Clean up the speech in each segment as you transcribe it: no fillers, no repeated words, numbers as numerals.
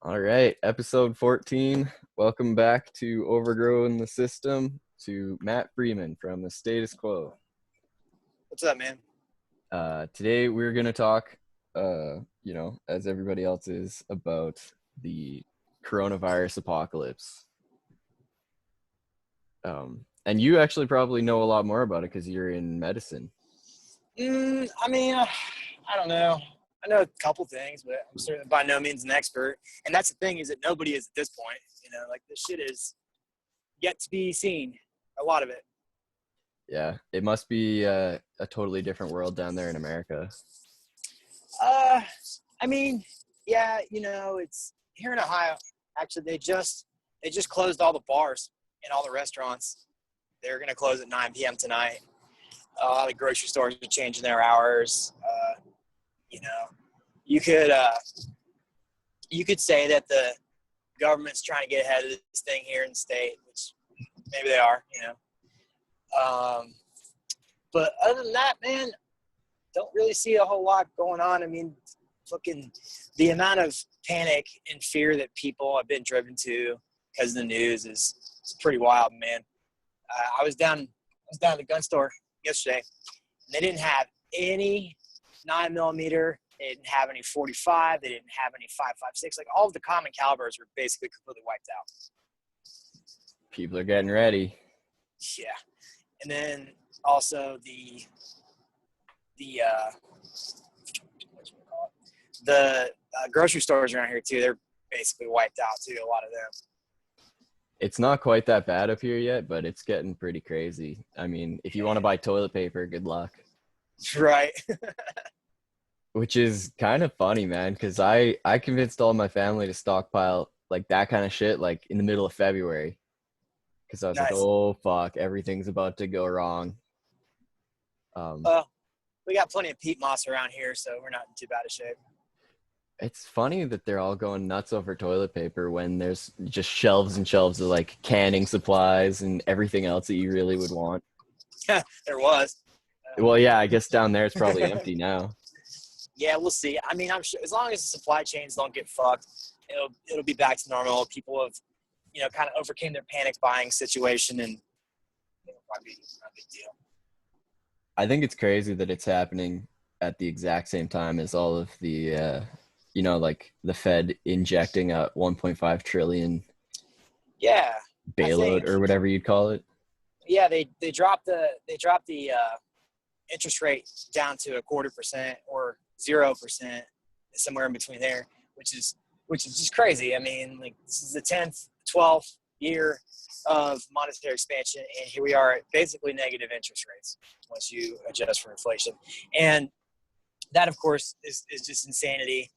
All right, episode 14. Welcome back to Overgrowing the System to Matt Freeman from the Status Quo. What's up, man? Today we're going to talk, as everybody else is, about the coronavirus apocalypse. And you actually probably know a lot more about it because you're in medicine. I don't know. I know a couple things, but I'm certainly by no means an expert. And that's the thing is that nobody is at this point. Like this shit is yet to be seen. A lot of it. Yeah, it must be a totally different world down there in America. Uh, I mean, yeah, it's here in Ohio. Actually, they just closed all the bars and all the restaurants. They're gonna close at 9 p.m. tonight. The grocery stores are changing their hours. You know, you could you could say that the government's trying to get ahead of this thing here in the state, which maybe they are. But other than that, man, don't really see a whole lot going on. I mean, fucking the amount of panic and fear that people have been driven to because of the news is pretty wild, man. I was down at the gun store yesterday, and they didn't have any 9mm. They didn't have any 45. They didn't have any 5.56. Like all of the common calibers were basically completely wiped out. People are getting ready. Yeah, and then also the grocery stores around here too. They're basically wiped out too. A lot of them. It's not quite that bad up here yet, but it's getting pretty crazy. I mean, if you want to buy toilet paper, good luck. Right. Which is kind of funny, man, because I convinced all my family to stockpile like that kind of shit like in the middle of February. Because I was like, Nice. oh, fuck, everything's about to go wrong. We got plenty of peat moss around here, so we're not in too bad a shape. It's funny that they're all going nuts over toilet paper when there's just shelves and shelves of like canning supplies and everything else that you really would want. There was. Well, yeah, I guess down there it's probably empty now. Yeah, we'll see. I mean, I'm sure as long as the supply chains don't get fucked, it'll be back to normal. People have, kind of overcame their panic buying situation, and it'll probably be not a big deal. I think it's crazy that it's happening at the exact same time as all of the, like the Fed injecting a 1.5 trillion Yeah, bailout or whatever you'd call it. Yeah, they dropped the interest rate down to 0.25% or 0%, somewhere in between there, which is just crazy. I mean, like this is the 10th, 12th year of monetary expansion, and here we are at basically negative interest rates once you adjust for inflation, and that of course is just insanity.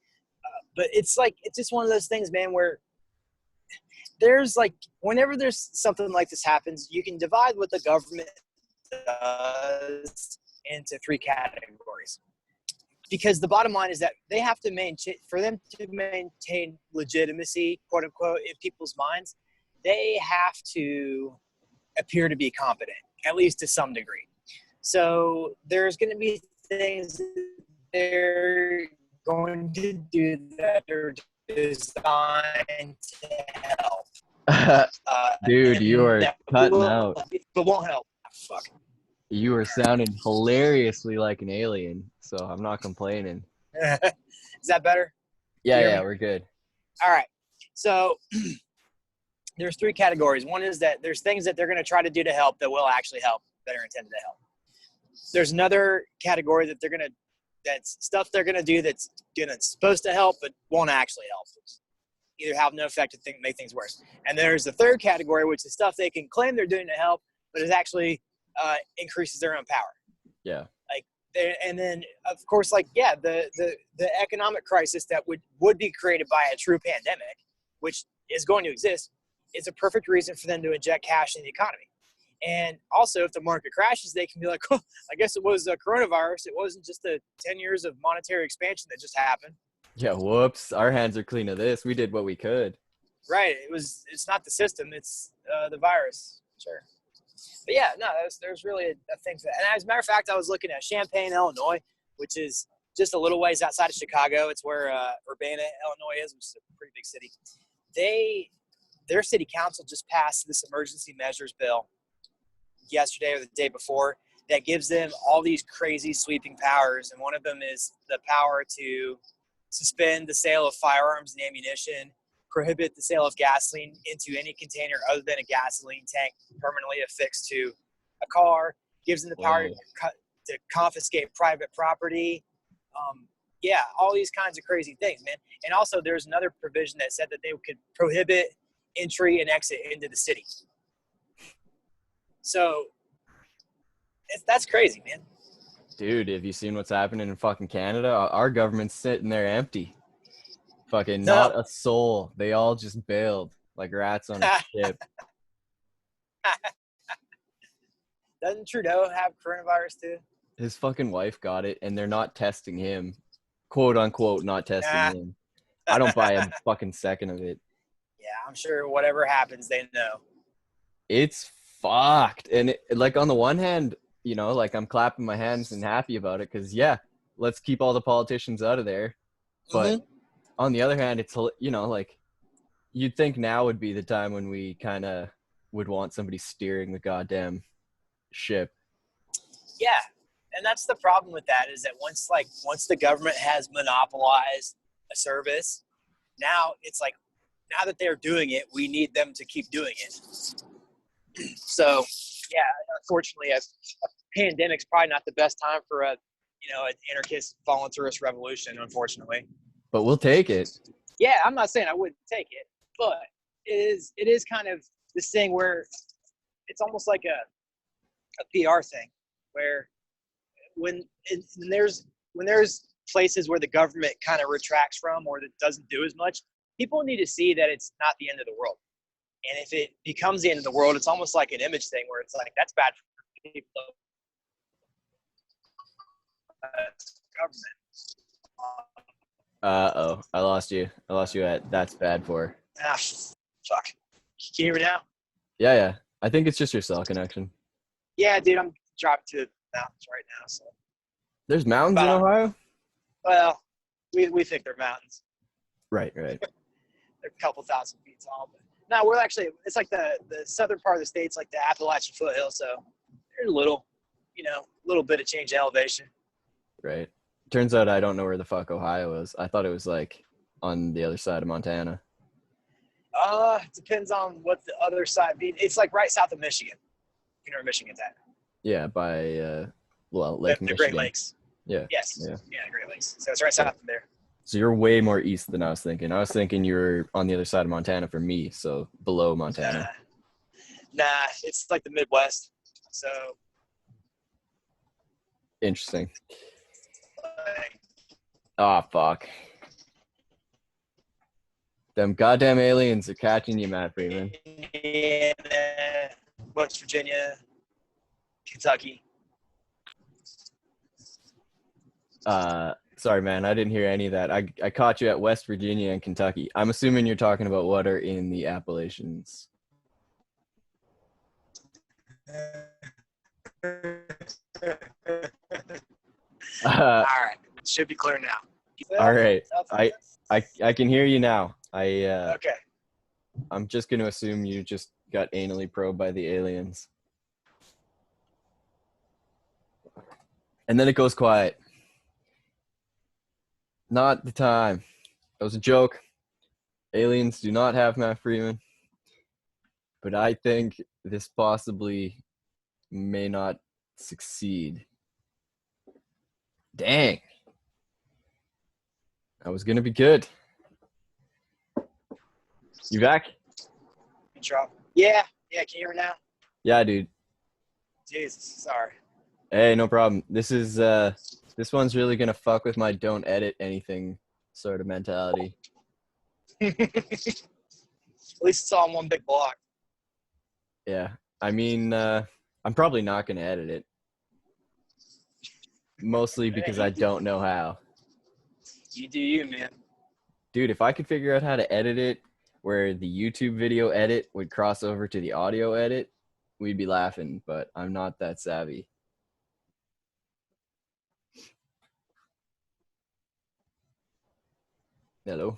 But it's just one of those things, man, where there's like whenever there's something like this happens, you can divide what the government does into three categories. Because the bottom line is that they have to for them to maintain legitimacy, quote unquote, in people's minds, they have to appear to be competent, at least to some degree. So there's going to be things they're going to do that are designed to help. Dude, you are cutting out. But won't help. Fuck. You are sounding hilariously like an alien, so I'm not complaining. Is that better? Yeah, we're good. All right. So there's three categories. One is that there's things that they're going to try to do to help that will actually help, that are intended to help. There's another category that that's stuff they're going to do that's supposed to help but won't actually help. Either have no effect or make things worse. And there's the third category, which is stuff they can claim they're doing to help, but it actually increases their own power. Yeah. And then of course, the economic crisis that would be created by a true pandemic, which is going to exist, is a perfect reason for them to inject cash in the economy. And also, if the market crashes, they can be like, oh, I guess it was a coronavirus. It wasn't just the 10 years of monetary expansion that just happened. Yeah, whoops. Our hands are clean of this. We did what we could. Right. It's not the system. It's the virus. Sure. But yeah, no, there's really a thing for that. And as a matter of fact, I was looking at Champaign, Illinois, which is just a little ways outside of Chicago. It's where Urbana, Illinois is, which is a pretty big city. Their city council just passed this emergency measures bill yesterday or the day before that gives them all these crazy sweeping powers. And one of them is the power to suspend the sale of firearms and ammunition, prohibit the sale of gasoline into any container other than a gasoline tank permanently affixed to a car, gives them the power to confiscate private property. Yeah, all these kinds of crazy things, man. And also there's another provision that said that they could prohibit entry and exit into the city. So that's crazy, man. Dude, have you seen what's happening in fucking Canada? Our government's sitting there empty. Fucking not a soul. They all just bailed like rats on a ship. Doesn't Trudeau have coronavirus too? His fucking wife got it, and they're not testing him. Quote unquote, not testing him. I don't buy a fucking second of it. Yeah, I'm sure whatever happens, they know. It's fucked. And like on the one hand, you know, like I'm clapping my hands and happy about it because, yeah, let's keep all the politicians out of there. But on the other hand, it's, you know, like you'd think now would be the time when we kind of would want somebody steering the goddamn ship. Yeah. And that's the problem with that is that once the government has monopolized a service, now it's like, now that they're doing it, we need them to keep doing it. So, yeah, unfortunately, a pandemic's probably not the best time for an anarchist voluntarist revolution, unfortunately. But we'll take it. Yeah, I'm not saying I wouldn't take it, but it is kind of this thing where it's almost like a PR thing, where when there's places where the government kind of retracts from or that doesn't do as much, people need to see that it's not the end of the world. And if it becomes the end of the world, it's almost like an image thing where it's like, that's bad for people. Uh-oh, I lost you at that's bad for. Fuck. Can you hear me now? Yeah. I think it's just your cell connection. Yeah, dude, I'm driving to the mountains right now. So there's mountains in Ohio? Well, we think they're mountains. Right. They're a couple thousand feet tall. But no, we're actually, it's like the southern part of the state's like the Appalachian foothill. So there's a little bit of change in elevation. Right. Turns out I don't know where the fuck Ohio is. I thought it was like on the other side of Montana. It depends on what the other side be. It's like right south of Michigan. You know where Michigan's at? Yeah, by Lake Michigan. The Great Lakes. Yeah. Yes. Yeah, Great Lakes. So it's right south of there. So you're way more east than I was thinking. I was thinking you were on the other side of Montana for me, so below Montana. Nah, it's like the Midwest. So interesting. Oh, fuck. Them goddamn aliens are catching you, Matt Freeman. West Virginia, Kentucky. Sorry, man, I didn't hear any of that. I caught you at West Virginia and Kentucky. I'm assuming you're talking about what are in the Appalachians. All right, should be clear now. All right, I can hear you now. Okay. I'm just gonna assume you just got anally probed by the aliens, and then it goes quiet. Not the time. That was a joke. Aliens do not have Matt Freeman, but I think this possibly may not succeed. Dang. I was gonna be good. You back? Yeah. Can you hear me now? Yeah, dude. Jesus, sorry. Hey, no problem. This one's really gonna fuck with my don't edit anything sort of mentality. At least it's all in one big block. Yeah. I mean, I'm probably not gonna edit it. Mostly because I don't know how. You do you, man. Dude, if I could figure out how to edit it where the YouTube video edit would cross over to the audio edit, we'd be laughing, but I'm not that savvy. Hello.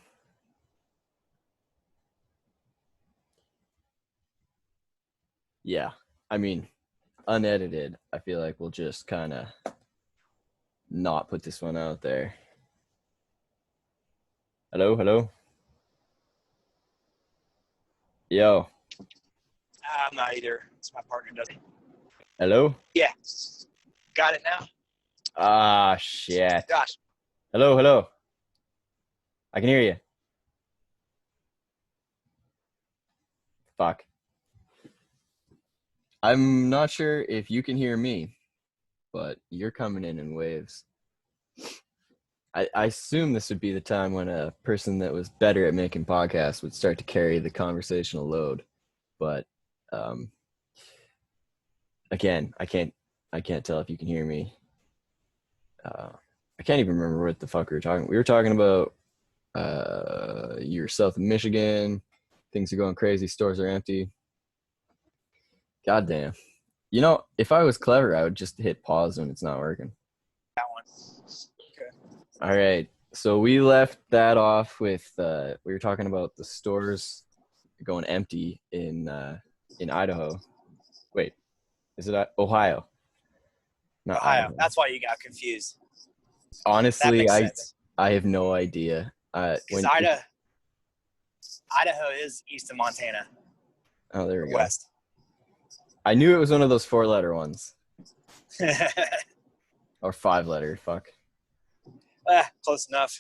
Yeah. I mean, unedited, I feel like we'll just kind of not put this one out there. Hello, hello. Yo. I'm not either. It's my partner doesn't. Hello. Yeah. Got it now. Ah, shit. Gosh. Hello, hello. I can hear you. Fuck. I'm not sure if you can hear me, but you're coming in waves. I assume this would be the time when a person that was better at making podcasts would start to carry the conversational load. But again, I can't tell if you can hear me. I can't even remember what the fuck we were talking. We were talking about you're south of Michigan. Things are going crazy. Stores are empty. Goddamn. You know, if I was clever, I would just hit pause when it's not working. That one. Okay. All right. So we left that off with we were talking about the stores going empty in Idaho. Wait, is it Ohio? Not Ohio. Idaho. That's why you got confused. That Honestly, makes sense. I have no idea. Because Idaho is east of Montana. Oh, there we go. West. I knew it was one of those 4-letter ones. Or 5-letter. Fuck. Close enough.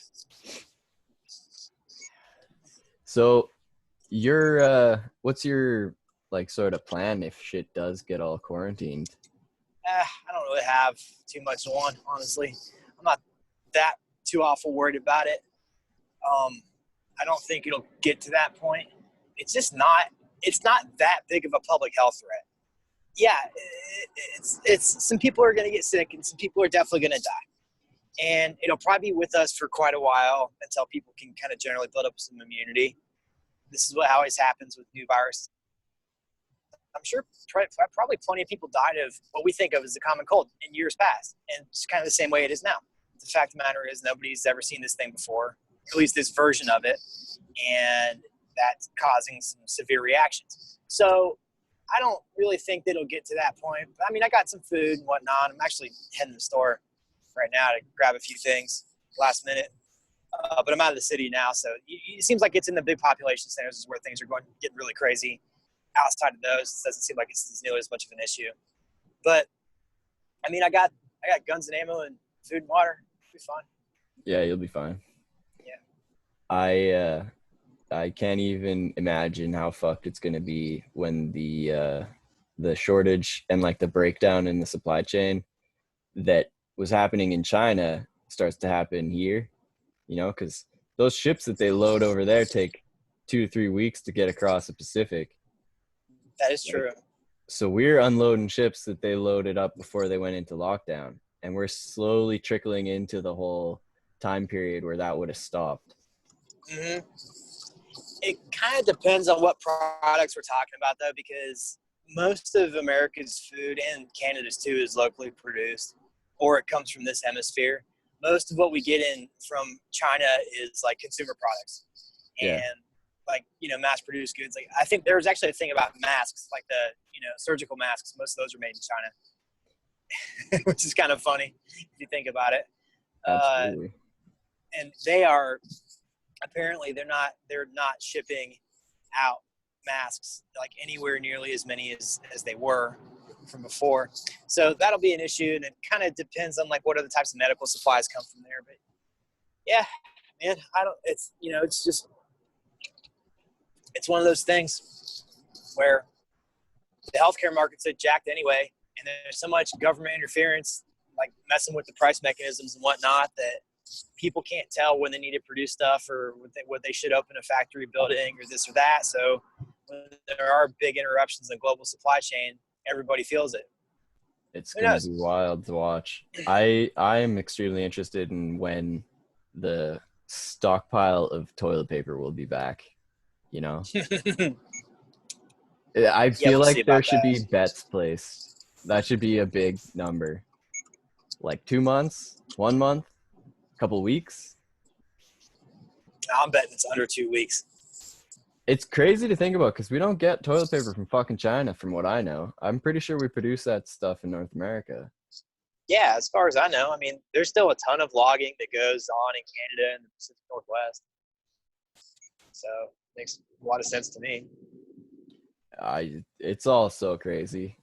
So your what's your like sort of plan if shit does get all quarantined? I don't really have too much on, honestly. I'm not that too awful worried about it. I don't think it'll get to that point. It's not that big of a public health threat. Yeah, it's some people are going to get sick and some people are definitely going to die. And it'll probably be with us for quite a while until people can kind of generally build up some immunity. This is what always happens with new viruses. I'm sure probably plenty of people died of what we think of as the common cold in years past. And it's kind of the same way it is now. The fact of the matter is nobody's ever seen this thing before, at least this version of it. And that's causing some severe reactions. So I don't really think that it'll get to that point. I mean, I got some food and whatnot. I'm actually heading to the store right now to grab a few things last minute. But I'm out of the city now, so it seems like it's in the big population centers is where things are getting really crazy. Outside of those, it doesn't seem like it's nearly as much of an issue. But I mean, I got guns and ammo and food and water. It'll be fine. Yeah, you'll be fine. Yeah. I can't even imagine how fucked it's gonna be when the shortage and like the breakdown in the supply chain that was happening in China starts to happen here. You know, because those ships that they load over there take 2 to 3 weeks to get across the Pacific. That is true. So we're unloading ships that they loaded up before they went into lockdown, and we're slowly trickling into the whole time period where that would have stopped. Mm-hmm. It kind of depends on what products we're talking about, though, because most of America's food and Canada's too is locally produced, or it comes from this hemisphere. Most of what we get in from China is like consumer products and like, mass produced goods. Like I think there was actually a thing about masks, like the, surgical masks. Most of those are made in China, which is kind of funny if you think about it. Absolutely. And they are, apparently they're not shipping out masks like anywhere nearly as many as they were from before. So that'll be an issue, and it kind of depends on like what other types of medical supplies come from there. But yeah, man, it's one of those things where the healthcare market's jacked anyway, and there's so much government interference, like messing with the price mechanisms and whatnot, that people can't tell when they need to produce stuff or what they should open a factory building or this or that. So when there are big interruptions in the global supply chain, everybody feels it. It's going to be wild to watch. I am extremely interested in when the stockpile of toilet paper will be back, I feel like there should be bets placed. That should be a big number. Like 2 months, 1 month, a couple weeks. I'm betting it's under 2 weeks. It's crazy to think about because we don't get toilet paper from fucking China, from what I know. I'm pretty sure we produce that stuff in North America. Yeah, as far as I know. I mean, there's still a ton of logging that goes on in Canada and the Pacific Northwest. So it makes a lot of sense to me. It's all so crazy.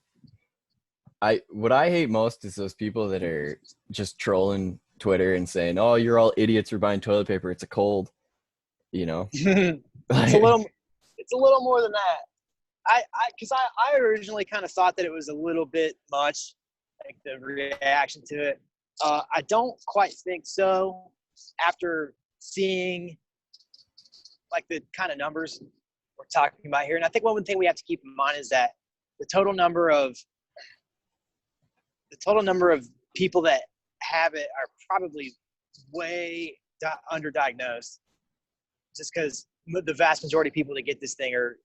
What I hate most is those people that are just trolling Twitter and saying, "Oh, you're all idiots for buying toilet paper. It's a cold." You know, It's a little more than that. Because I originally kind of thought that it was a little bit much, like the reaction to it. I don't quite think so after seeing like the kind of numbers we're talking about here. And I think one thing we have to keep in mind is that the total number of people that have it are probably way underdiagnosed, just because the vast majority of people that get this thing are,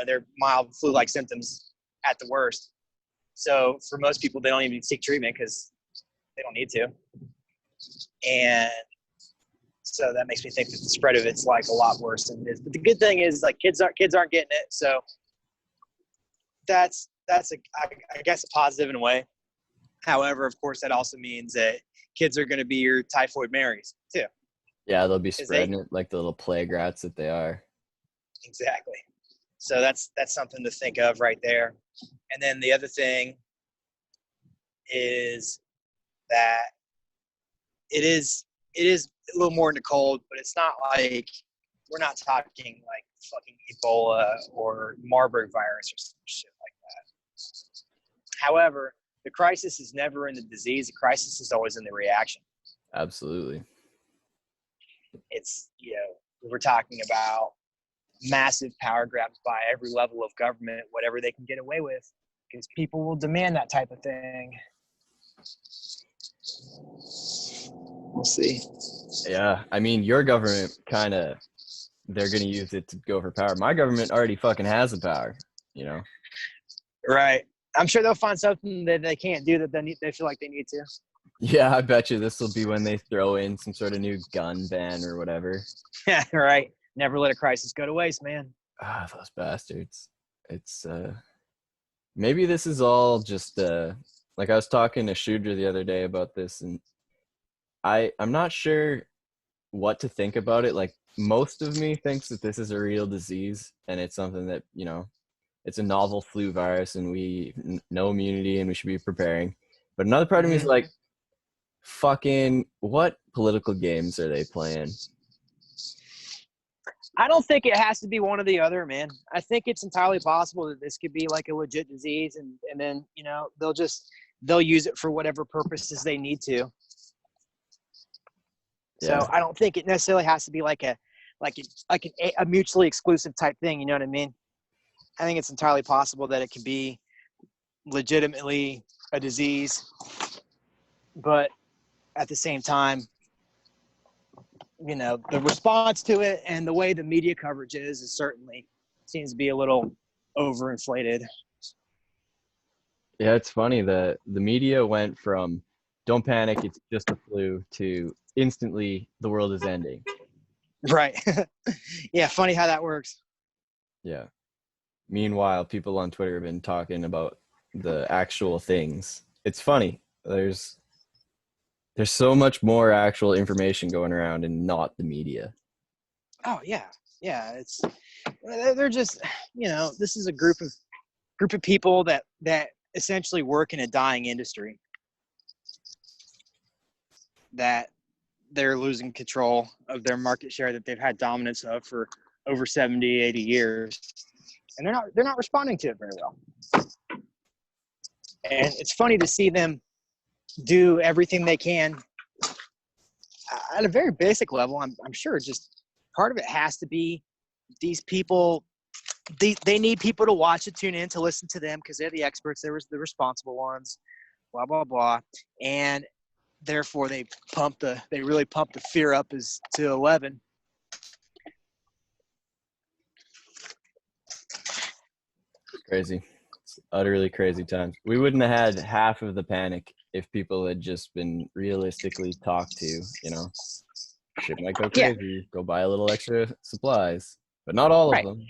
they're mild flu-like symptoms at the worst. So for most people, they don't even seek treatment because they don't need to. And so that makes me think that the spread of it's like a lot worse than it is. But the good thing is, like, kids aren't getting it. So that's I guess a positive in a way. However, of course, that also means that kids are going to be your typhoid Marys too. Yeah, they'll be spreading it like the little plague rats that they are. Exactly. So that's something to think of right there. And then the other thing is that it is a little more into cold, but it's not like, we're not talking like fucking Ebola or Marburg virus or some shit like that. However, the crisis is never in the disease. The crisis is always in the reaction. Absolutely. It's, we're talking about massive power grabs by every level of government, whatever they can get away with, because people will demand that type of thing. We'll see. Yeah, I mean, your government they're going to use it to go for power. My government already fucking has the power, Right. I'm sure they'll find something that they can't do that they feel like they need to. Yeah, I bet you this will be when they throw in some sort of new gun ban or whatever. Yeah, right. Never let a crisis go to waste, man. Ah, those bastards. It's maybe this is all just like I was talking to Shudra the other day about this, and I'm not sure what to think about it. Like, most of me thinks that this is a real disease and it's something that, it's a novel flu virus and we no immunity and we should be preparing. But another part of me is like, fucking, what political games are they playing? I don't think it has to be one or the other, man. I think it's entirely possible that this could be like a legit disease, and then they'll use it for whatever purposes they need to. Yeah. So I don't think it necessarily has to be like a mutually exclusive type thing. You know what I mean? I think it's entirely possible that it could be legitimately a disease, but at the same time, the response to it and the way the media coverage is certainly seems to be a little overinflated. Yeah, it's funny that the media went from "don't panic, it's just a flu" to instantly the world is ending. Right. Yeah, funny how that works. Yeah. Meanwhile, people on Twitter have been talking about the actual things. It's funny. There's so much more actual information going around and not the media. Oh yeah. Yeah, they're just, this is a group of people that essentially work in a dying industry, that they're losing control of their market share that they've had dominance of for over 70, 80 years. And they're not responding to it very well. And it's funny to see them do everything they can at a very basic level. I'm sure just part of it has to be these people, they need people to watch it, tune in, to listen to them because they're the experts. They're the responsible ones, blah, blah, blah. And therefore they really pump the fear up to 11. Crazy. It's utterly crazy times. We wouldn't have had half of the panic if people had just been realistically talked to, shit might go Yeah. crazy. Go buy a little extra supplies, but not all of Right. them.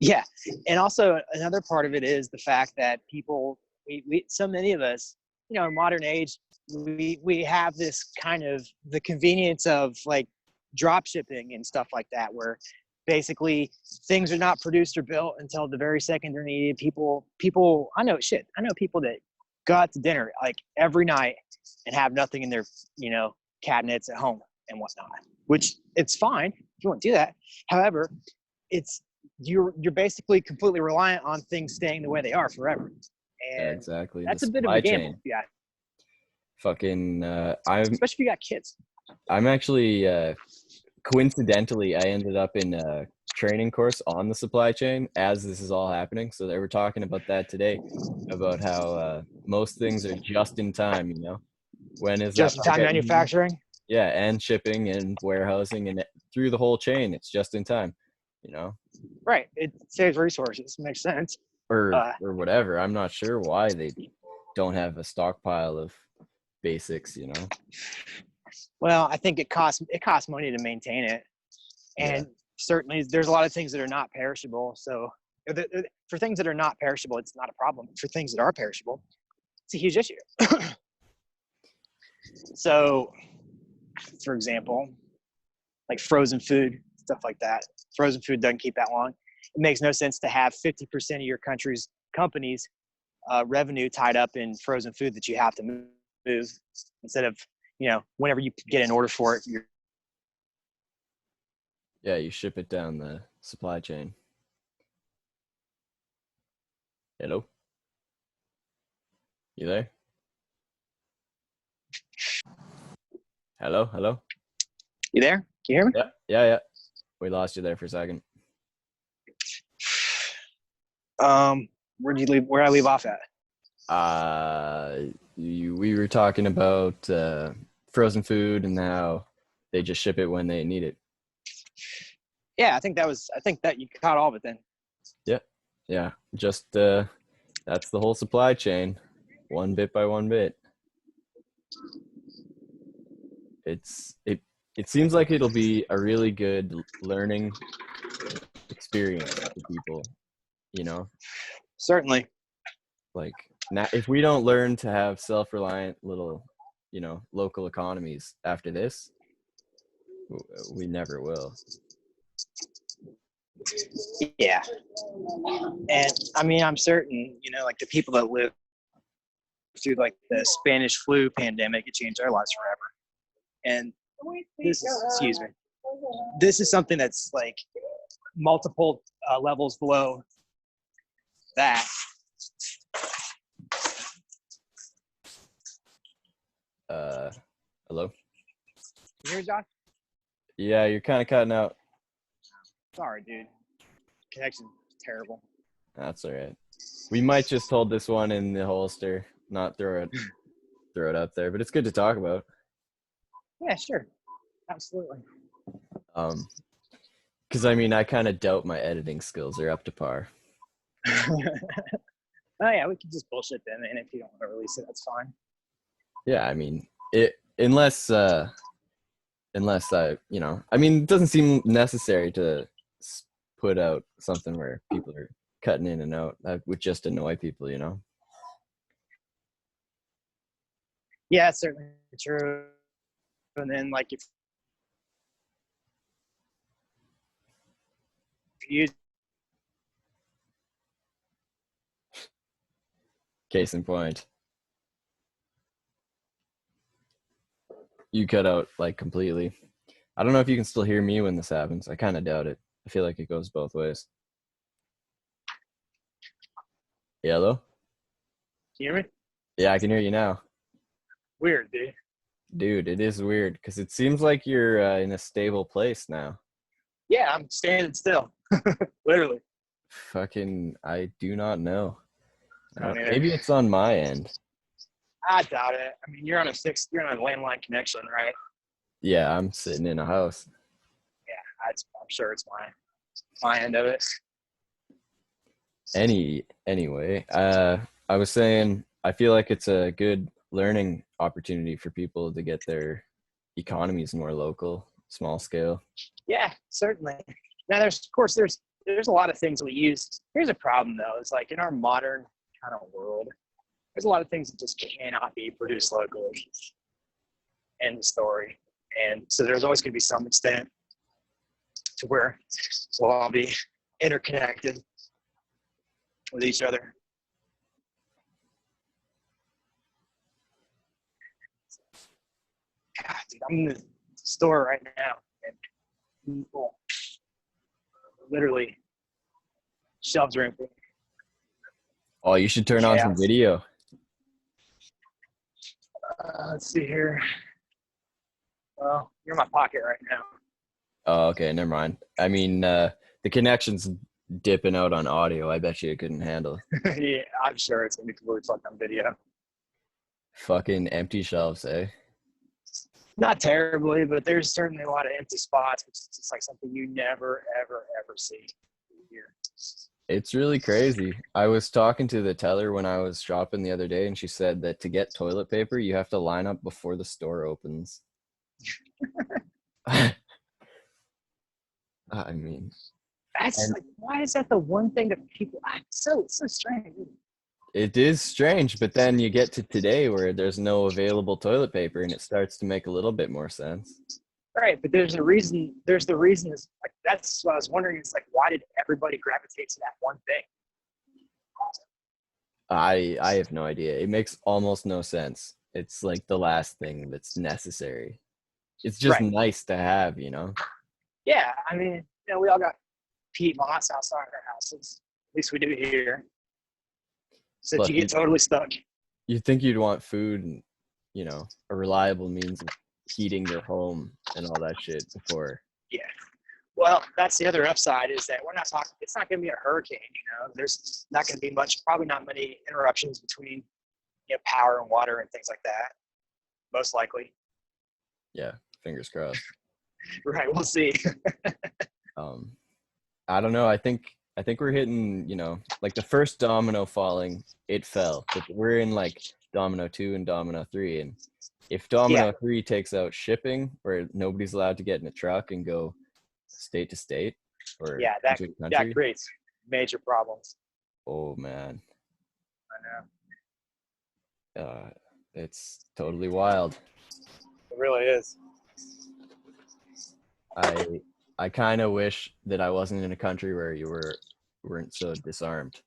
Yeah. And also another part of it is the fact that people, so many of us, in modern age, we have this kind of the convenience of like drop shipping and stuff like that, where basically things are not produced or built until the very second they're needed. People, I know people that go out to dinner like every night and have nothing in their, cabinets at home and whatnot, which it's fine if you want to do that. However, you're basically completely reliant on things staying the way they are forever. And Yeah, exactly. that's The a bit of a supply gamble. chain. Yeah. Fucking, Especially if you got kids. I'm actually coincidentally, I ended up in a training course on the supply chain as this is all happening. So they were talking about that today, about how most things are just in time. When is that Just in part time getting here? manufacturing. Yeah, and shipping and warehousing and through the whole chain, it's just in time. Right. It saves resources. Makes sense. Or whatever. I'm not sure why they don't have a stockpile of basics. Well, I think it costs money to maintain it, and certainly there's a lot of things that are not perishable. So for things that are not perishable, it's not a problem. For things that are perishable, it's a huge issue. So, for example, like frozen food, stuff like that. Frozen food doesn't keep that long. It makes no sense to have 50% of your country's companies' revenue tied up in frozen food that you have to move instead of, whenever you get an order for it, you ship it down the supply chain. Hello? You there? Hello? You there? Can you hear me? Yeah. We lost you there for a second. Where'd you leave? Where I leave off at? We were talking about frozen food and how they just ship it when they need it. Yeah, I think that you caught all of it then. Yeah. Just that's the whole supply chain, one bit by one bit. It seems like it'll be a really good learning experience for people, Certainly. like now if we don't learn to have self-reliant little local economies after this, we never will. Yeah. And I mean, I'm certain, like the people that live through like the Spanish flu pandemic, it changed their lives forever. And this is something that's like multiple levels below that. Hello? Can you hear me, Josh? Yeah, you're kind of cutting out. Sorry, dude. Connection's terrible. That's all right. We might just hold this one in the holster, not throw it up there, but it's good to talk about. Yeah, sure. Absolutely. Because I kind of doubt my editing skills are up to par. Oh yeah, we can just bullshit them, and if you don't want to release it, that's fine. Yeah, unless I, it doesn't seem necessary to put out something where people are cutting in and out. That would just annoy people, Yeah, it's certainly true. And then, like, if you Case in point. You cut out like completely. I don't know if you can still hear me when this happens. I kind of doubt it. I feel like it goes both ways. Hello? Can you hear me? Yeah, I can hear you now. Weird, dude. Dude, it is weird because it seems like you're in a stable place now. Yeah, I'm standing still. Literally. Fucking, I do not know. Maybe it's on my end. I doubt it. I mean, you're on a landline connection, right? Yeah, I'm sitting in a house. Yeah, I'm sure it's my end of it. Anyway, I was saying I feel like it's a good learning opportunity for people to get their economies more local small scale. Yeah, certainly. Now, there's a lot of things we use. Here's a problem though. It's like in our modern kind of world, there's a lot of things that just cannot be produced locally. End of story. And so there's always going to be some extent to where we'll all be interconnected with each other. God, dude, I'm in the store right now, and people literally shelves are empty. Oh, you should turn on some video. Let's see here. Well, you're in my pocket right now. Oh, okay, never mind. I mean, the connection's dipping out on audio. I bet you it couldn't handle. Yeah, I'm sure it's gonna be completely fucked on video. Fucking empty shelves, eh? Not terribly, but there's certainly a lot of empty spots, which is just like something you never, ever, ever see here. It's really crazy. I was talking to the teller when I was shopping the other day, and she said that to get toilet paper, you have to line up before the store opens. I mean, that's like, why is that the one thing that people? It's so strange. It is strange, but then you get to today where there's no available toilet paper, and it starts to make a little bit more sense. Right, but there's a reason. There's the reason is like that's what I was wondering. It's like why did everybody gravitate to that one thing? I have no idea. It makes almost no sense. It's like the last thing that's necessary. It's just nice to have, you know? Yeah, I mean, we all got Pete Moss outside our houses. At least we do here. So if you get totally stuck. You'd think you'd want food and, a reliable means of heating your home and all that shit before. Yeah. Well, that's the other upside is that we're not talking, it's not going to be a hurricane, There's not going to be probably not many interruptions between, power and water and things like that. Most likely. Yeah, fingers crossed. Right, we'll see. I don't know. I think we're hitting, like the first domino falling, it fell. But we're in like domino 2 and domino 3. And if domino 3 takes out shipping, where nobody's allowed to get in a truck and go state to state, or that creates major problems. Oh man. I know. It's totally wild. It really is. I kind of wish that I wasn't in a country where you weren't so disarmed.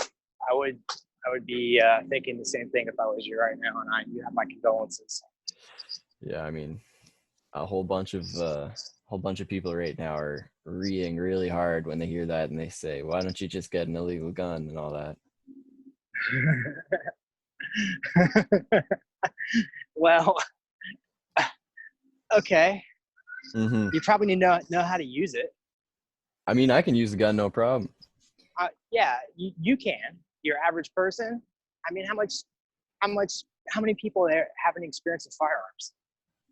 I would be thinking the same thing if I was you right now, and you have my condolences. Yeah, I mean, a whole bunch of people right now are reeing really hard when they hear that, and they say, "Why don't you just get an illegal gun and all that?" Well, okay. Mm-hmm. You probably need to know how to use it. I mean, I can use a gun, no problem. Yeah, you can. Your average person. I mean, how many people there have any experience with firearms?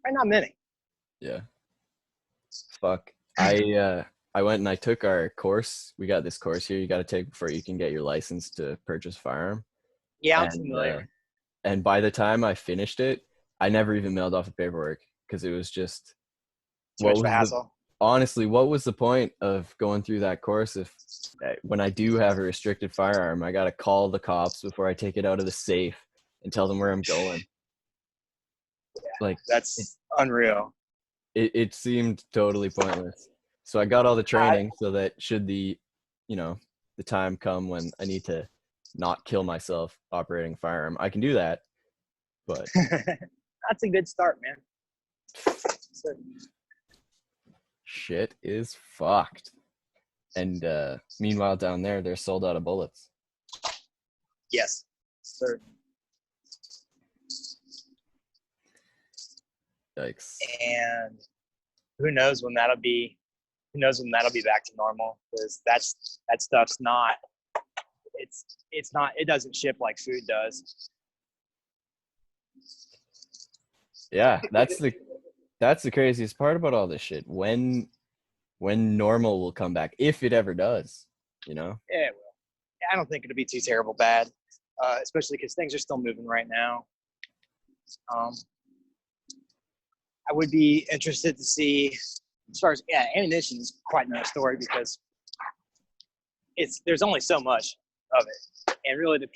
Right, not many. Yeah. Fuck. I went and I took our course. We got this course here you got to take before you can get your license to purchase a firearm. Yeah, I'm familiar. And by the time I finished it, I never even mailed off the paperwork because it was just too much of a hassle. Honestly, what was the point of going through that course if when I do have a restricted firearm, I got to call the cops before I take it out of the safe and tell them where I'm going? Yeah, like that's unreal. It seemed totally pointless. So I got all the training so that should the time come when I need to not kill myself operating a firearm, I can do that. But that's a good start, man. Shit is fucked. And meanwhile down there, they're sold out of bullets. Yes, certainly. Yikes. And who knows when that'll be back to normal, because that stuff's not, it doesn't ship like food does. Yeah, that's the craziest part about all this shit. When normal will come back, if it ever does, Yeah, it will. I don't think it'll be too terrible bad, especially because things are still moving right now. I would be interested to see, as far as ammunition is quite another story because there's only so much of it, and really the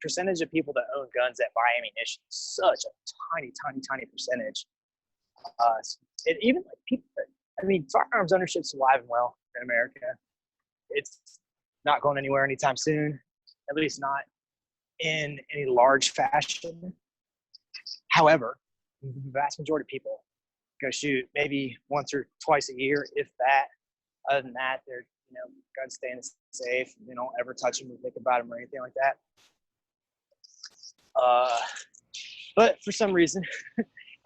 percentage of people that own guns that buy ammunition is such a tiny percentage. Even like people, firearms ownership's alive and well in America. It's not going anywhere anytime soon, at least not in any large fashion. However, the vast majority of people go shoot maybe once or twice a year, if that. Other than that, they're guns staying safe. They don't ever touch them or think about them or anything like that. But for some reason,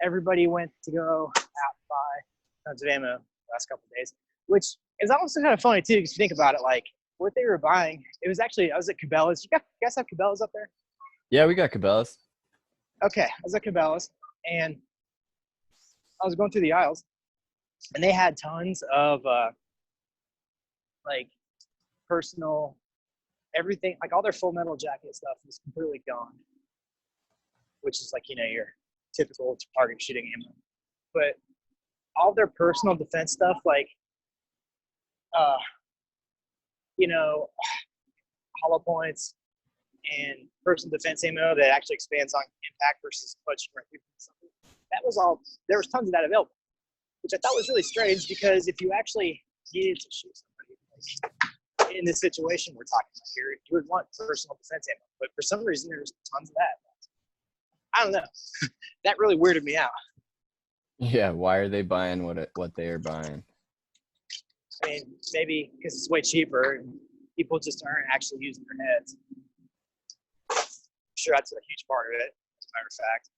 everybody went to go out and buy tons of ammo the last couple of days, which is also kind of funny too, because you think about it, like what they were buying. It was actually, I was at Cabela's. You guys have Cabela's up there? Yeah, we got Cabela's. Okay, I was at Cabela's, and I was going through the aisles, and they had tons of like personal everything, like all their Full Metal Jacket stuff was completely gone, which is like your typical target shooting ammo. But all their personal defense stuff, like hollow points and personal defense ammo that actually expands on impact versus punching right through something, that was all. There was tons of that available, which I thought was really strange, because if you actually needed to shoot somebody, like in this situation we're talking about here, you would want personal defense ammo. But for some reason, there's tons of that. I don't know. That really weirded me out. Yeah, why are they buying what they are buying? I mean, maybe because it's way cheaper and people just aren't actually using their heads. I'm sure that's a huge part of it, as a matter of fact.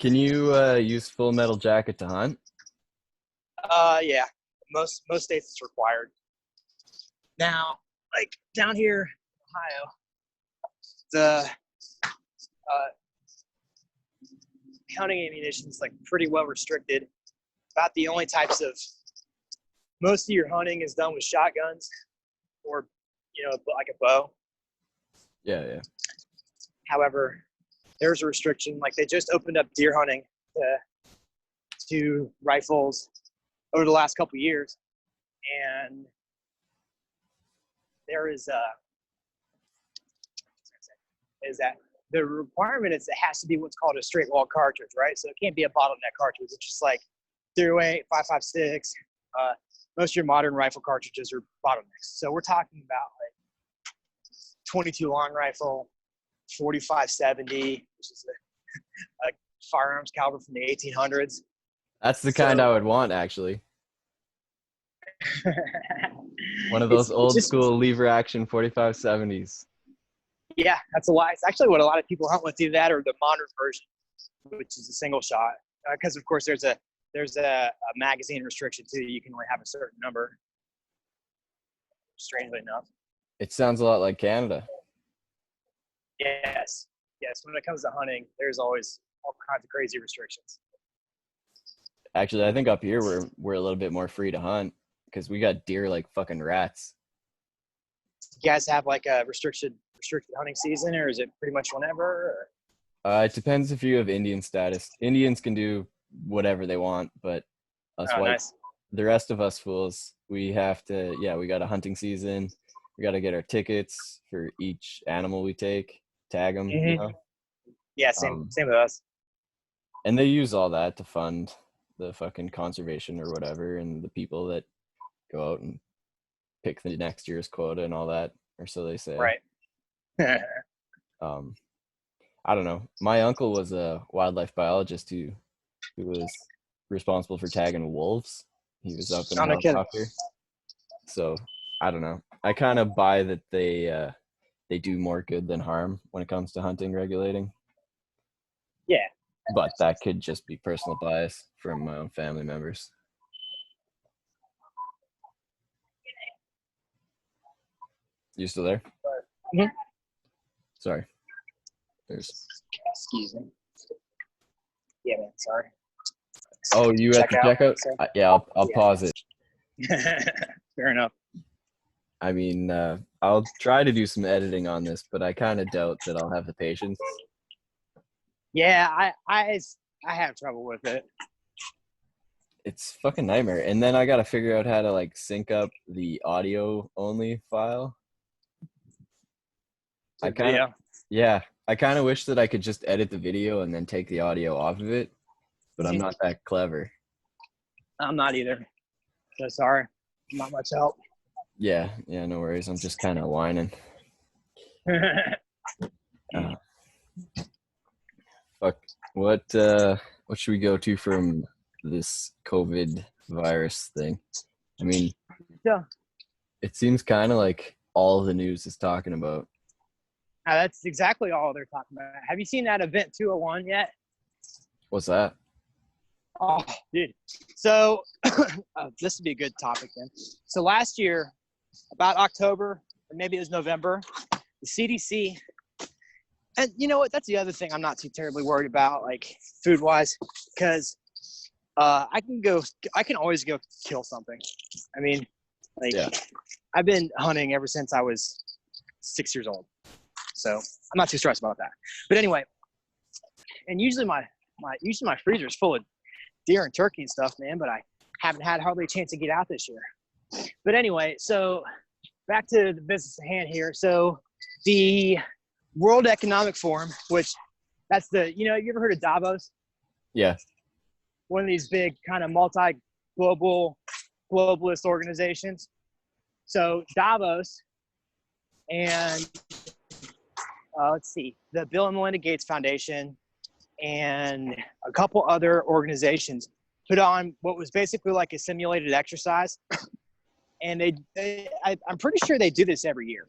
Can you use Full Metal Jacket to hunt? Yeah. Most states it's required. Now, like down here in Ohio, the hunting ammunition is like pretty well restricted. About the only types of, most of your hunting is done with shotguns or like a bow. Yeah. However, there's a restriction. Like they just opened up deer hunting to rifles over the last couple of years, and there is that the requirement is it has to be what's called a straight wall cartridge, right? So it can't be a bottleneck cartridge. It's just like 308, 5.56. Most of your modern rifle cartridges are bottlenecks. So we're talking about like 22 long rifle, 45-70, which is a firearms caliber from the 1800s. That's the kind I would want, actually. One of those old school lever action 45-70s. Yeah, that's a lot. It's actually what a lot of people hunt with, either that or the modern version, which is a single shot. Because of course there's a magazine restriction too. You can only have a certain number. Strangely enough. It sounds a lot like Canada. Yes. When it comes to hunting, there's always all kinds of crazy restrictions. Actually, I think up here we're a little bit more free to hunt because we got deer like fucking rats. You guys have like a restricted hunting season, or is it pretty much whenever? It depends if you have Indian status. Indians can do whatever they want, but us whites, the rest of us fools, we have to. Yeah, we got a hunting season. We got to get our tickets for each animal we take, tag them. Mm-hmm. Yeah, same with us. And they use all that to fund the fucking conservation or whatever, and the people that go out and pick the next year's quota and all that, or so they say. Right. I don't know. My uncle was a wildlife biologist who was responsible for tagging wolves. He was up in a helicopter. So I don't know. I kind of buy that they do more good than harm when it comes to hunting regulating. Yeah. But that could just be personal bias from my own family members. You still there? Mm-hmm. Sorry. Excuse me. Yeah, man. Sorry. Oh, you at the checkout? Yeah, I'll pause it. Fair enough. I mean, I'll try to do some editing on this, but I kind of doubt that I'll have the patience. Yeah, I have trouble with it. It's fucking nightmare. And then I gotta figure out how to like sync up the audio only file. I kind of, Yeah, yeah, I kind of wish that I could just edit the video and then take the audio off of it, but I'm not that clever. I'm not either. So sorry, not much help. Yeah, yeah, no worries. I'm just kind of whining. Uh, fuck. What should we go to from this COVID virus thing? I mean, Yeah, it seems kind of like all the news is talking about. that's exactly all they're talking about. Have you seen that event 201 yet? What's that? Oh, dude. So this would be a good topic then. So last year, about October, or maybe it was November, the CDC, and you know what? That's the other thing I'm not too terribly worried about, like food wise, because I can always go kill something. I mean, like Yeah. I've been hunting ever since I was 6 years old, so I'm not too stressed about that. But anyway, and usually my freezer is full of deer and turkey and stuff, man. But I haven't had hardly a chance to get out this year. But anyway, so back to the business at hand here. So the World Economic Forum, which that's you ever heard of Davos? Yeah. One of these big kind of multi-global globalist organizations. So Davos and let's see, the Bill and Melinda Gates Foundation and a couple other organizations put on what was basically like a simulated exercise. And I'm pretty sure they do this every year.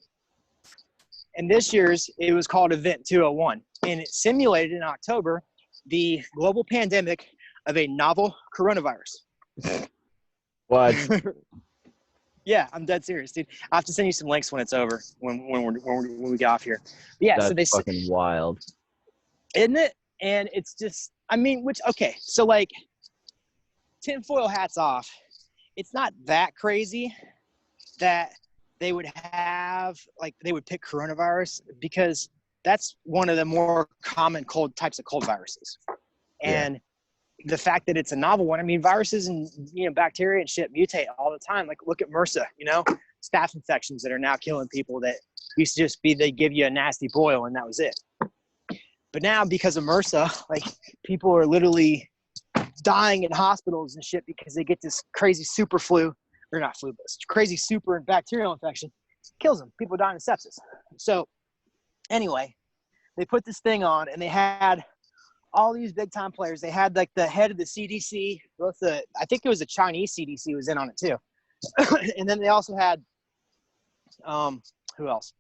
And this year's, it was called Event 201. And it simulated in October the global pandemic of a novel coronavirus. What? Yeah, I'm dead serious, dude. I have to send you some links when it's over, when we get off here. But yeah, That's so they fucking wild. Isn't it? And it's just, I mean, okay, so like tinfoil hats off. It's not that crazy that they would pick coronavirus, because that's one of the more common types of cold viruses. And the fact that it's a novel one, I mean, viruses and bacteria and shit mutate all the time. Like look at MRSA, staph infections that are now killing people that used to just be they give you a nasty boil and that was it. But now because of MRSA, like people are literally dying in hospitals and shit because they get this crazy super flu, or not flu, but crazy super bacterial infection, kills them. People die in sepsis. So anyway, they put this thing on and they had all these big time players. They had like the head of the CDC, I think it was the Chinese CDC was in on it too. And then they also had, who else?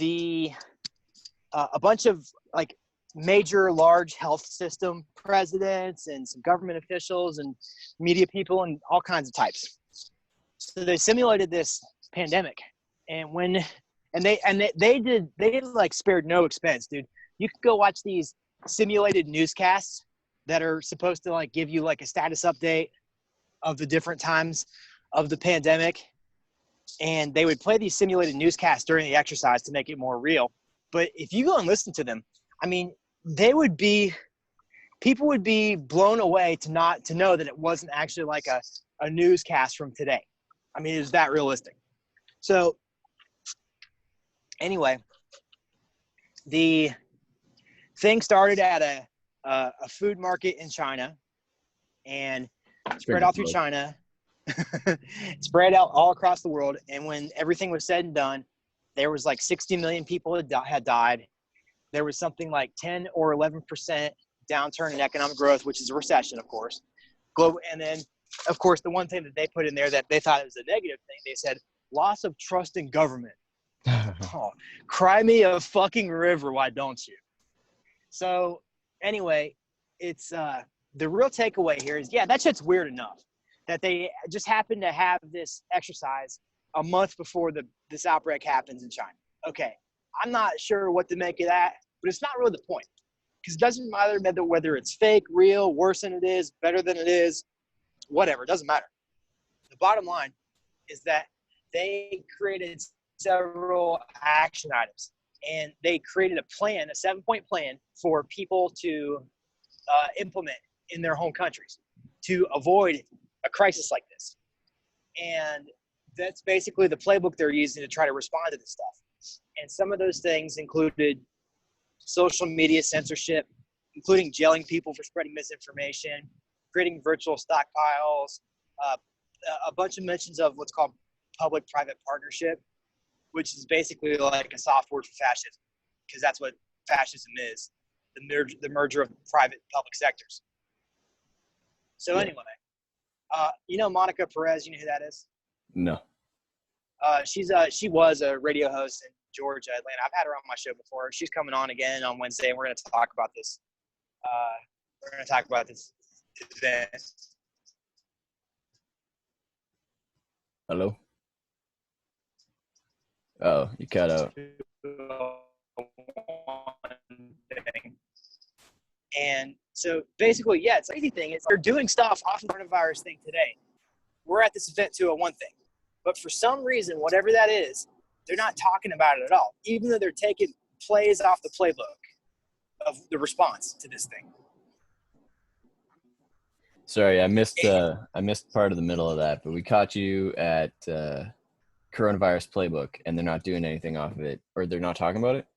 A bunch of like major large health system presidents and some government officials and media people and all kinds of types. So they simulated this pandemic, and they did like spared no expense, dude. You could go watch these simulated newscasts that are supposed to like give you like a status update of the different times of the pandemic, and they would play these simulated newscasts during the exercise to make it more real. But if you go and listen to them, I mean, people would be blown away to know that it wasn't actually like a newscast from today. I mean, it was that realistic. So anyway, the thing started at a food market in China and spread out through China, spread out all across the world. And when everything was said and done, there was like 60 million people had died. There was something like 10 or 11% downturn in economic growth, which is a recession, of course. And then, of course, the one thing that they put in there that they thought was a negative thing, they said, loss of trust in government. Oh, cry me a fucking river, why don't you? So anyway, it's the real takeaway here is, yeah, that shit's weird enough that they just happened to have this exercise a month before this outbreak happens in China. Okay, I'm not sure what to make of that, but it's not really the point, because it doesn't matter whether it's fake, real, worse than it is, better than it is, whatever, it doesn't matter. The bottom line is that they created several action items. And they created a plan, a 7-point plan for people to implement in their home countries to avoid a crisis like this. And that's basically the playbook they're using to try to respond to this stuff. And some of those things included social media censorship, including jailing people for spreading misinformation, creating virtual stockpiles, a bunch of mentions of what's called public-private partnership, which is basically like a soft word for fascism, because that's what fascism is, the merger of private public sectors. So anyway, Monica Perez, you know who that is? No. She was a radio host in Georgia, Atlanta. I've had her on my show before. She's coming on again on Wednesday, and we're going to talk about this. We're going to talk about this event. Hello? Oh, you cut out. And so basically, it's the crazy thing is they're doing stuff off the coronavirus thing today. We're at this event 201 thing. But for some reason, whatever that is, they're not talking about it at all, even though they're taking plays off the playbook of the response to this thing. Sorry, I missed part of the middle of that, but we caught you at coronavirus playbook, and they're not doing anything off of it, or they're not talking about it?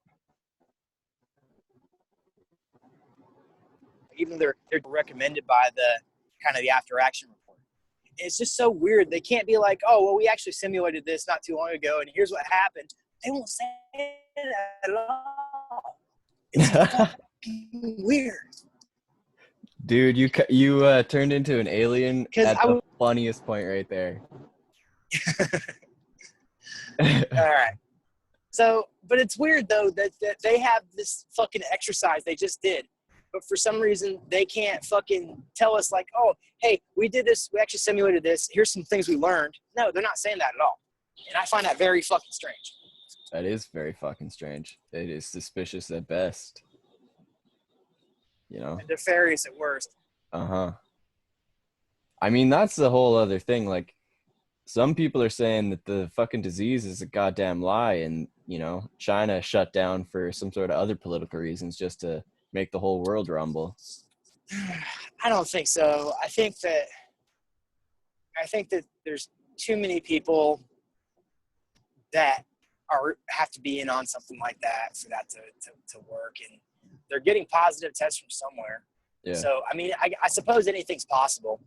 Even though they're recommended by the after action report. It's just so weird. They can't be like, oh, well, we actually simulated this not too long ago, and here's what happened. They won't say that at all. It's fucking weird. Dude, you turned into an alien at the funniest point right there. All right. So, but it's weird, though, that they have this fucking exercise they just did. But for some reason, they can't fucking tell us, like, oh, hey, we did this. We actually simulated this. Here's some things we learned. No, they're not saying that at all. And I find that very fucking strange. That is very fucking strange. It is suspicious at best. And nefarious at worst. Uh-huh. I mean, that's the whole other thing. Like, some people are saying that the fucking disease is a goddamn lie, and, China shut down for some sort of other political reasons just to make the whole world rumble. I don't think so. I think that there's too many people that have to be in on something like that for that to work, and they're getting positive tests from somewhere. Yeah. So I mean, I suppose anything's possible,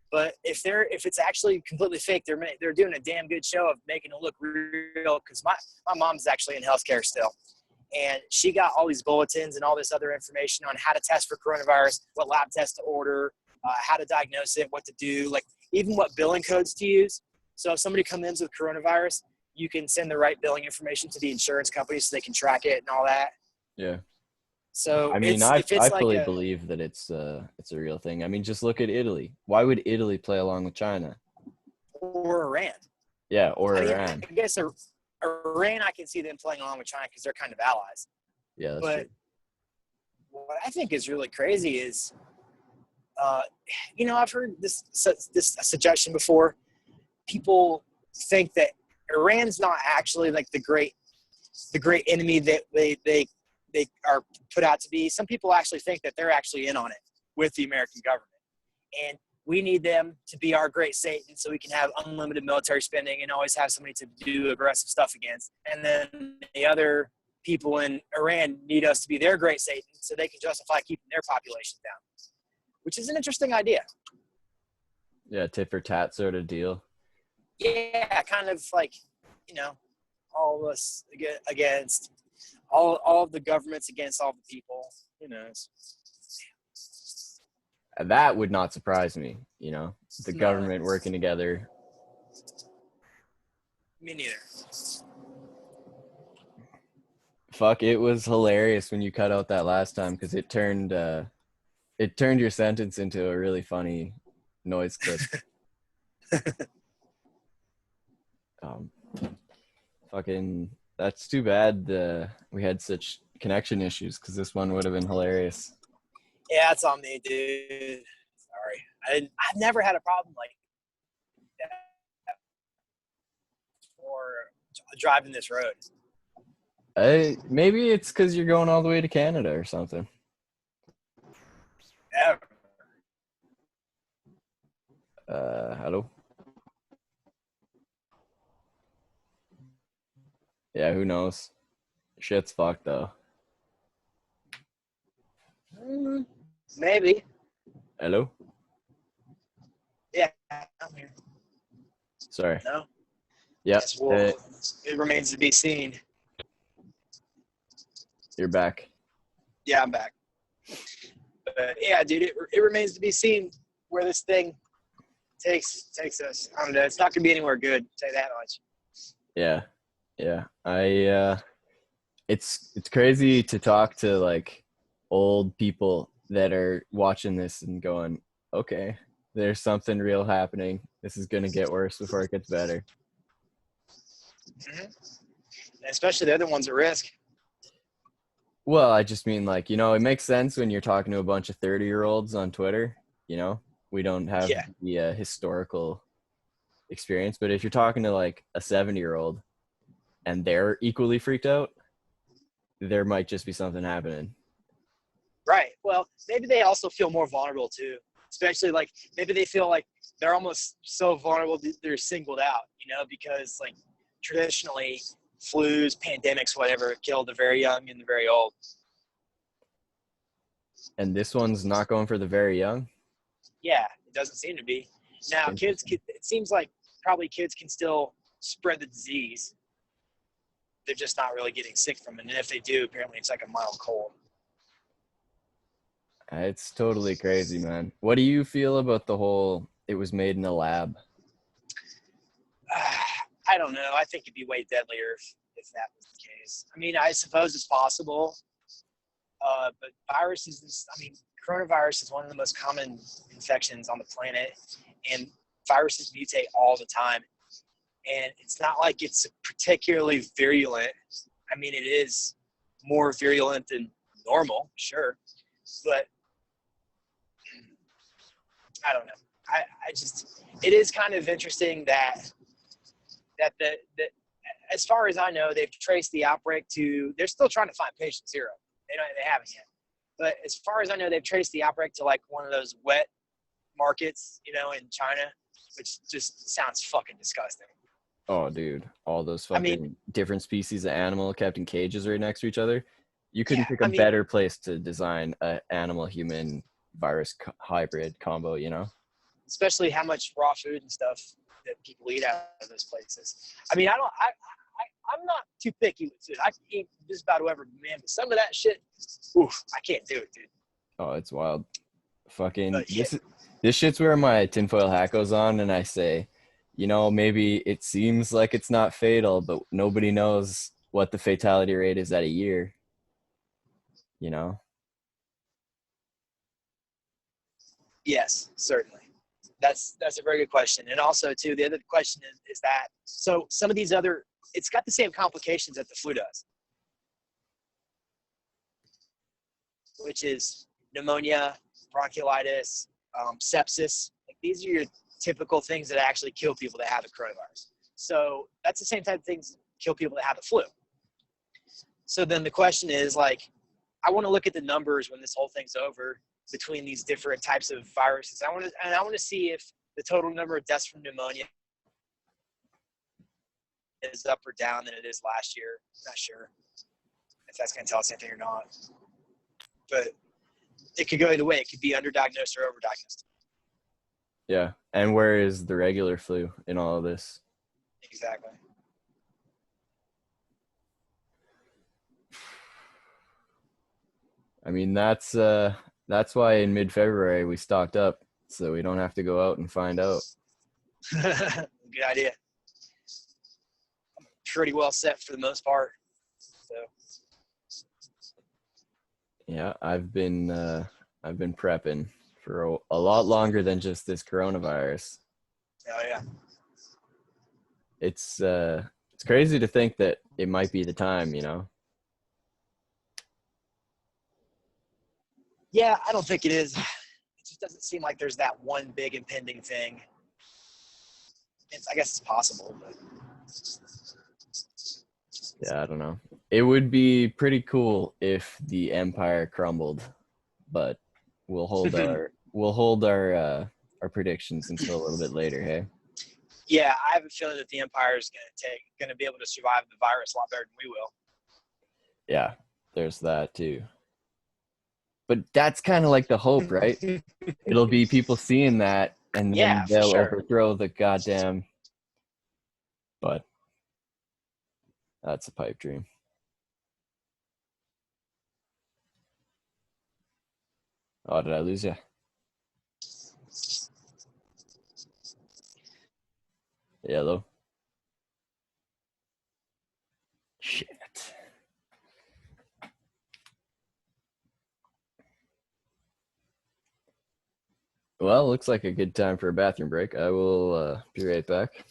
but if it's actually completely fake, they're doing a damn good show of making it look real. Because my mom's actually in healthcare still. And she got all these bulletins and all this other information on how to test for coronavirus, what lab tests to order, how to diagnose it, what to do, like even what billing codes to use. So if somebody comes in with coronavirus, you can send the right billing information to the insurance company so they can track it and all that. Yeah. So I mean, I fully believe that it's a real thing. I mean, just look at Italy. Why would Italy play along with China? Or Iran. Yeah, or Iran. I guess Iran, I can see them playing along with China because they're kind of allies. Yeah, that's true. What I think is really crazy is, I've heard this suggestion before. People think that Iran's not actually like the great enemy that they are put out to be. Some people actually think that they're actually in on it with the American government, and we need them to be our great Satan so we can have unlimited military spending and always have somebody to do aggressive stuff against. And then the other people in Iran need us to be their great Satan so they can justify keeping their population down, which is an interesting idea. Yeah, tit for tat sort of deal. Yeah, kind of like, all of us against all of the governments against all the people, That would not surprise me, the government working together. Me neither. Fuck, it was hilarious when you cut out that last time because it turned your sentence into a really funny noise clip. Fucking, that's too bad we had such connection issues because this one would have been hilarious. Yeah, it's on me, dude. Sorry. I've never had a problem like that for driving this road. Maybe it's because you're going all the way to Canada or something. Ever. Hello? Yeah, who knows? Shit's fucked though. Maybe. Hello? Yeah, I'm here. Sorry. No? Yep. Yes, well, it remains to be seen. You're back. Yeah, I'm back. But yeah, dude, it remains to be seen where this thing takes us. I don't know. It's not going to be anywhere good, I'll tell you that much. Yeah. Yeah. It's crazy to talk to like old people that are watching this and going, okay, there's something real happening. This is gonna get worse before it gets better. Mm-hmm. Especially the other ones at risk. Well, I just mean like, it makes sense when you're talking to a bunch of 30-year-olds on Twitter, we don't have Yeah. the historical experience, but if you're talking to like a 70-year-old and they're equally freaked out, there might just be something happening. Right. Well, maybe they also feel more vulnerable too, especially like maybe they feel like they're almost so vulnerable that they're singled out, because like traditionally flus, pandemics, whatever, killed the very young and the very old. And this one's not going for the very young. Yeah, it doesn't seem to be. Now, it seems like probably kids can still spread the disease. They're just not really getting sick from it. And if they do, apparently it's like a mild cold. It's totally crazy, man. What do you feel about the whole it was made in a lab? I don't know. I think it'd be way deadlier if that was the case. I mean, I suppose it's possible. But coronavirus is one of the most common infections on the planet, and viruses mutate all the time. And it's not like it's particularly virulent. I mean, it is more virulent than normal, sure, but I don't know. It is kind of interesting that the as far as I know, they've traced the outbreak to. They're still trying to find patient zero. They haven't yet. But as far as I know, they've traced the outbreak to like one of those wet markets, in China, which just sounds fucking disgusting. Oh, dude, all those fucking different species of animal kept in cages right next to each other. You couldn't pick a better place to design an animal-human virus hybrid combo, Especially how much raw food and stuff that people eat out of those places. I mean, I'm not too picky with food. I can eat just about whoever, man, but some of that shit, oof, I can't do it, dude. Oh, it's wild. Fucking Yeah. this shit's where my tinfoil hat goes on, and I say, maybe it seems like it's not fatal, but nobody knows what the fatality rate is at a year. Yes, certainly. That's a very good question. And also, too, the other question is that so some of these it's got the same complications that the flu does, which is pneumonia, bronchiolitis, sepsis. Like these are your typical things that actually kill people that have the coronavirus. So that's the same type of things that kill people that have the flu. So then the question is like, I want to look at the numbers when this whole thing's over between these different types of viruses. I want to see if the total number of deaths from pneumonia is up or down than it is last year. I'm not sure if that's going to tell us anything or not. But it could go either way. It could be underdiagnosed or overdiagnosed. Yeah. And where is the regular flu in all of this? Exactly. I mean, that's why in mid-February we stocked up so we don't have to go out and find out. Good idea. I'm pretty well set for the most part. So. Yeah, I've been prepping for a lot longer than just this coronavirus. Oh yeah. It's crazy to think that it might be the time, Yeah, I don't think it is. It just doesn't seem like there's that one big impending thing. I guess it's possible, but Yeah, I don't know. It would be pretty cool if the empire crumbled, but we'll hold our predictions until a little bit later. Hey. Yeah, I have a feeling that the Empire is going to be able to survive the virus a lot better than we will. Yeah, there's that too. But that's kind of like the hope, right? It'll be people seeing that, and Yeah, then for they'll sure. overthrow the goddamn. But that's a pipe dream. Oh, did I lose you? Hello. Shit. Well, looks like a good time for a bathroom break. I will be right back.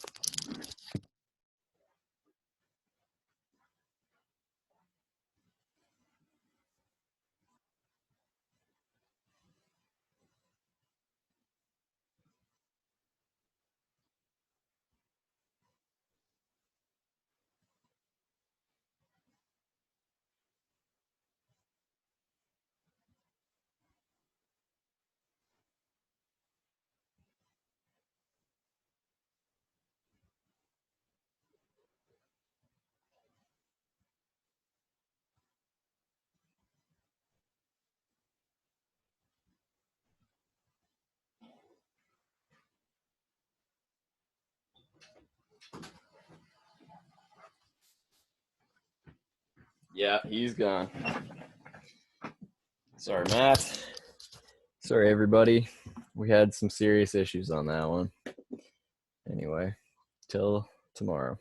Yeah, he's gone. Sorry, Matt. Sorry, everybody. We had some serious issues on that one. Anyway, till tomorrow.